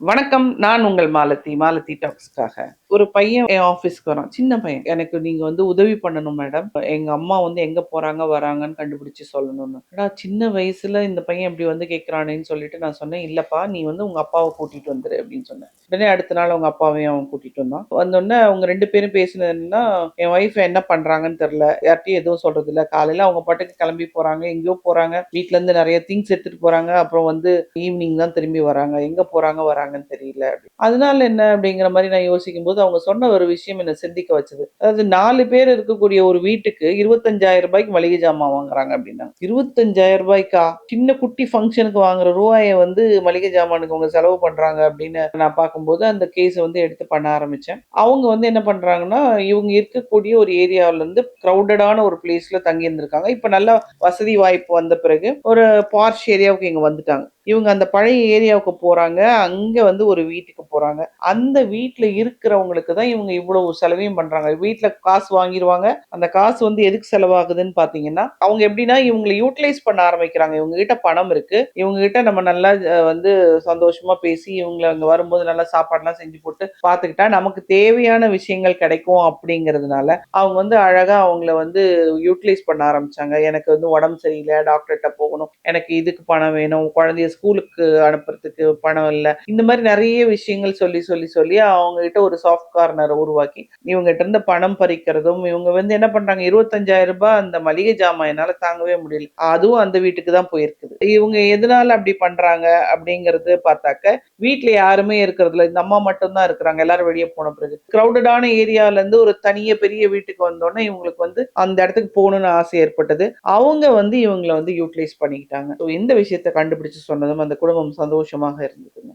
வணக்கம். நான் உங்கள் மாலதி. மாலதி டாக்ஸ்க்காக. ஒரு பையன் என் ஆஃபீஸ்க்கு வரான். சின்ன பையன். எனக்கு நீங்க வந்து உதவி பண்ணணும் மேடம். எங்க அம்மா வந்து எங்க போறாங்க, வராங்கன்னு கண்டுபிடிச்சு சொல்லணும்னு. என்னடா சின்ன வயசுல இந்த பையன் இப்படி வந்து கேட்கிறானேன்னு சொல்லிட்டு நான் சொன்னேன், "இல்லப்பா நீ வந்து உங்க அப்பாவ கூட்டிட்டு வந்துரு" அப்படின்னு சொன்னேன். உடனே அடுத்த நாள் அவங்க அப்பாவையும் அவன் கூட்டிட்டு வந்தான். வந்தோனே அவங்க 2 பேரும் பேசினது என்னன்னா, என் ஒய்ஃப் என்ன பண்றாங்கன்னு தெரியல. யார்ட்டயும் எதுவும் சொல்றதில்ல. காலையில அவங்க பாட்டுக்கு கிளம்பி போறாங்க. எங்கேயோ போறாங்க. வீட்ல இருந்து நெறைய திங்ஸ் எடுத்துட்டு போறாங்க. அப்புறம் வந்து ஈவினிங் தான் திரும்பி வராங்க. எங்க போறாங்க, வராங்கன்னு தெரியல. அதனால என்ன அப்படிங்கிற மாரி நான் யோசிக்கும்போது, அவங்க சொன்ன ஒரு விஷயம் என்ன சிந்திக்க வச்சது. அதாவது 4 பேர் இருக்கக்கூடிய ஒரு வீட்டுக்கு ரூ. 25,000 மளிகை ஜாமான் வாங்குறாங்க அப்படின்னாங்க. ரூ. 25,000 சின்ன குட்டி ஃபங்ஷனுக்கு வாங்குற ரூவாய வந்து மளிகை ஜாமானுக்கு அவங்க செலவு பண்றாங்க அப்படின்னு நான் பார்க்கும்போது, அந்த கேஸ வந்து எடுத்து பண்ண ஆரம்பிச்சேன். அவங்க வந்து என்ன பண்றாங்கன்னா, இவங்க இருக்கக்கூடிய ஒரு ஏரியாவுல இருந்து கிரவுடடான ஒரு பிளேஸ்ல தங்கி இருந்திருக்காங்க. இப்ப நல்லா வசதி வாய்ப்பு வந்த பிறகு ஒரு பார்ஷ் ஏரியாவுக்கு இங்க வந்துட்டாங்க. இவங்க அந்த பழைய ஏரியாவுக்கு போறாங்க. அங்க வந்து ஒரு வீட்டுக்கு போறாங்க. அந்த வீட்ல இருக்கிறவங்களுக்கு தான் இவங்க இவ்வளவு செலவையும் பண்றாங்க. வீட்ல காசு வாங்கிருவாங்க. அந்த காசு வந்து எதுக்கு செலவாகுதுன்னு பார்த்தீங்கன்னா, அவங்க எப்படின்னா இவங்கள யூட்டிலைஸ் பண்ண ஆரம்பிக்கிறாங்க. இவங்க கிட்ட பணம் இருக்கு. இவங்க கிட்ட நம்ம நல்லா வந்து சந்தோஷமா பேசி இவங்கள அங்க வரும்போது நல்லா சாப்பாடுலாம் செஞ்சு போட்டு பார்த்துக்கிட்டா, நமக்கு தேவையான விஷயங்கள் கிடைக்கும் அப்படிங்கிறதுனால, அவங்க வந்து அழகா அவங்கள வந்து யூட்டிலைஸ் பண்ண ஆரம்பிச்சாங்க. எனக்கு வந்து உடம்பு சரியில்ல, டாக்டர்ட்ட போகணும். எனக்கு இதுக்கு பணம் வேணும். குழந்தைய ஸ்கூலுக்கு அனுப்புறதுக்கு பணம் இல்ல. இந்த மாரி நெறைய விஷயங்கள் சொல்லி அவங்க கிட்ட ஒரு சாஃப்ட் கார்னர உருவாக்கி, இவங்ககிட்ட இருந்து பணம் பறிக்கிறதும், இவங்க வந்து என்ன பண்றாங்க, ரூ. 25,000 அந்த மளிகை ஜாமான் என்னால தாங்கவே முடியல. அதுவும் அந்த வீட்டுக்கு தான் போயிருக்குது. இவங்க எதனால அப்படி பண்றாங்க அப்படிங்கிறது பார்த்தாக்க, வீட்ல யாருமே இருக்கிறதில்ல. இந்த அம்மா மட்டும் தான் இருக்கிறாங்க. எல்லாரும் வெளிய போன பிறகு. கிரவுடடான ஏரியால இருந்து ஒரு தனியா பெரிய வீட்டுக்கு வந்தோனே, இவங்களுக்கு வந்து அந்த இடத்துக்கு போணும்னு ஆசை ஏற்பட்டது. அவங்க வந்து இவங்கள வந்து யூட்டிலைஸ் பண்ணிக்கிட்டாங்க. ஸோ இந்த விஷயத்த கண்டுபிடிச்சு சொன்னதும் அந்த குடும்பம் சந்தோஷமாக இருந்ததுங்க.